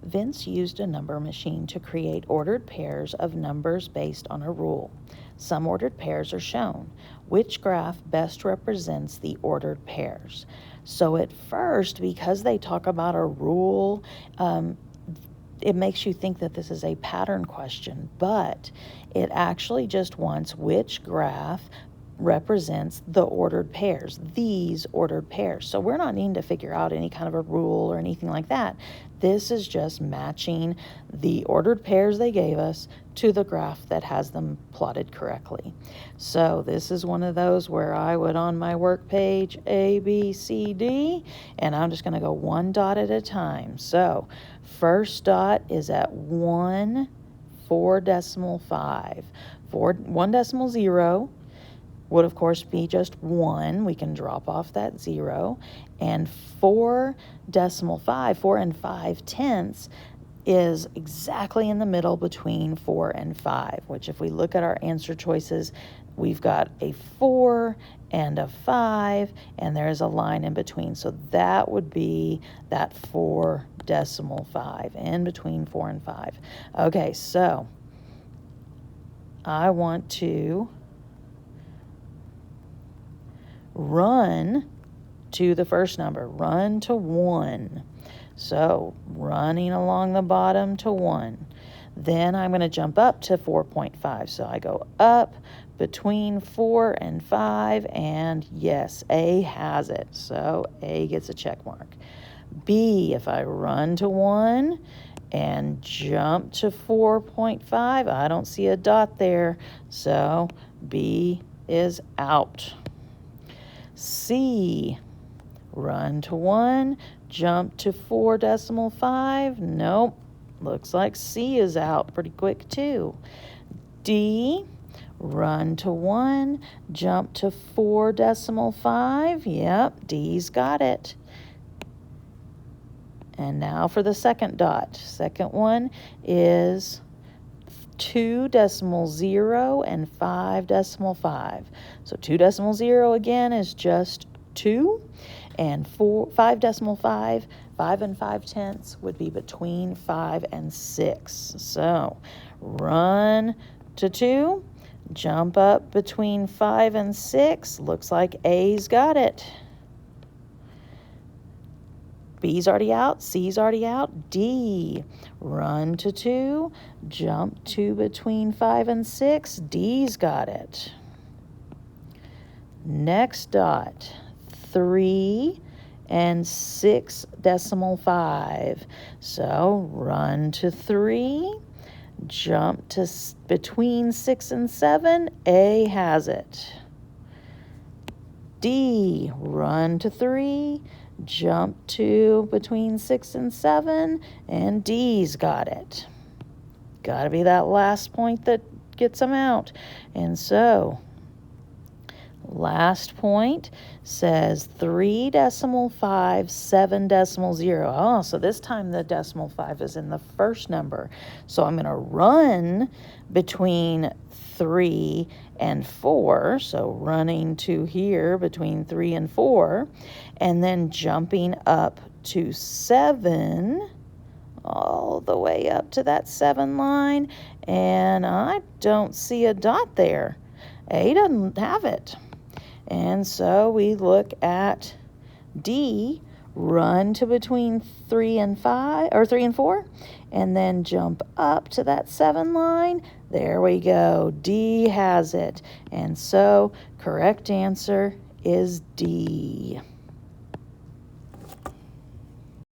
Vince used a number machine to create ordered pairs of numbers based on a rule. Some ordered pairs are shown. Which graph best represents the ordered pairs? So at first, because they talk about a rule, it makes you think that this is a pattern question, but it actually just wants which graph represents the ordered pairs, these ordered pairs. So we're not needing to figure out any kind of a rule or anything like that. This is just matching the ordered pairs they gave us to the graph that has them plotted correctly. So this is one of those where I would on my work page A, B, C, D, and I'm just going to go one dot at a time. So first dot is at 1, 4.5. 1.0 would of course be just 1. We can drop off that 0. And 4.5, 4 and 5/10 is exactly in the middle between 4 and 5, which if we look at our answer choices, we've got a 4 and a 5, and there's a line in between. So that would be that 4.5 in between 4 and 5. Okay, so I want to run to the first number, run to 1. So running along the bottom to 1. Then I'm going to jump up to 4.5. So I go up between 4 and 5, and yes, A has it. So A gets a check mark. B, if I run to 1 and jump to 4.5, I don't see a dot there, so B is out. C, run to 1, jump to 4.5. Nope, looks like C is out pretty quick too. D, run to 1, jump to 4.5. Yep, D's got it. And now for the second dot. Second one is 2.0 and 5.5. So 2.0 again is just 2, and 5.5, 5 and 5/10 would be between 5 and 6. So run to 2, jump up between 5 and 6. Looks like A's got it. B's already out, C's already out. D, run to 2, jump to between 5 and 6. D's got it. Next dot, 3 and 6.5. So run to 3, jump to between 6 and 7. A has it. D, run to 3, jump to between 6 and 7, and D's got it. Got to be that last point that gets them out. And so last point says 3.5, 7.0. Oh, so this time the decimal 5 is in the first number. So I'm going to run between 3 and 4. So running to here between 3 and 4, and then jumping up to 7, all the way up to that 7 line, and I don't see a dot there. A doesn't have it. And so we look at D, run to between 3 and 5, or 3 and 4, and then jump up to that 7 line. There we go. D has it. And so correct answer is D.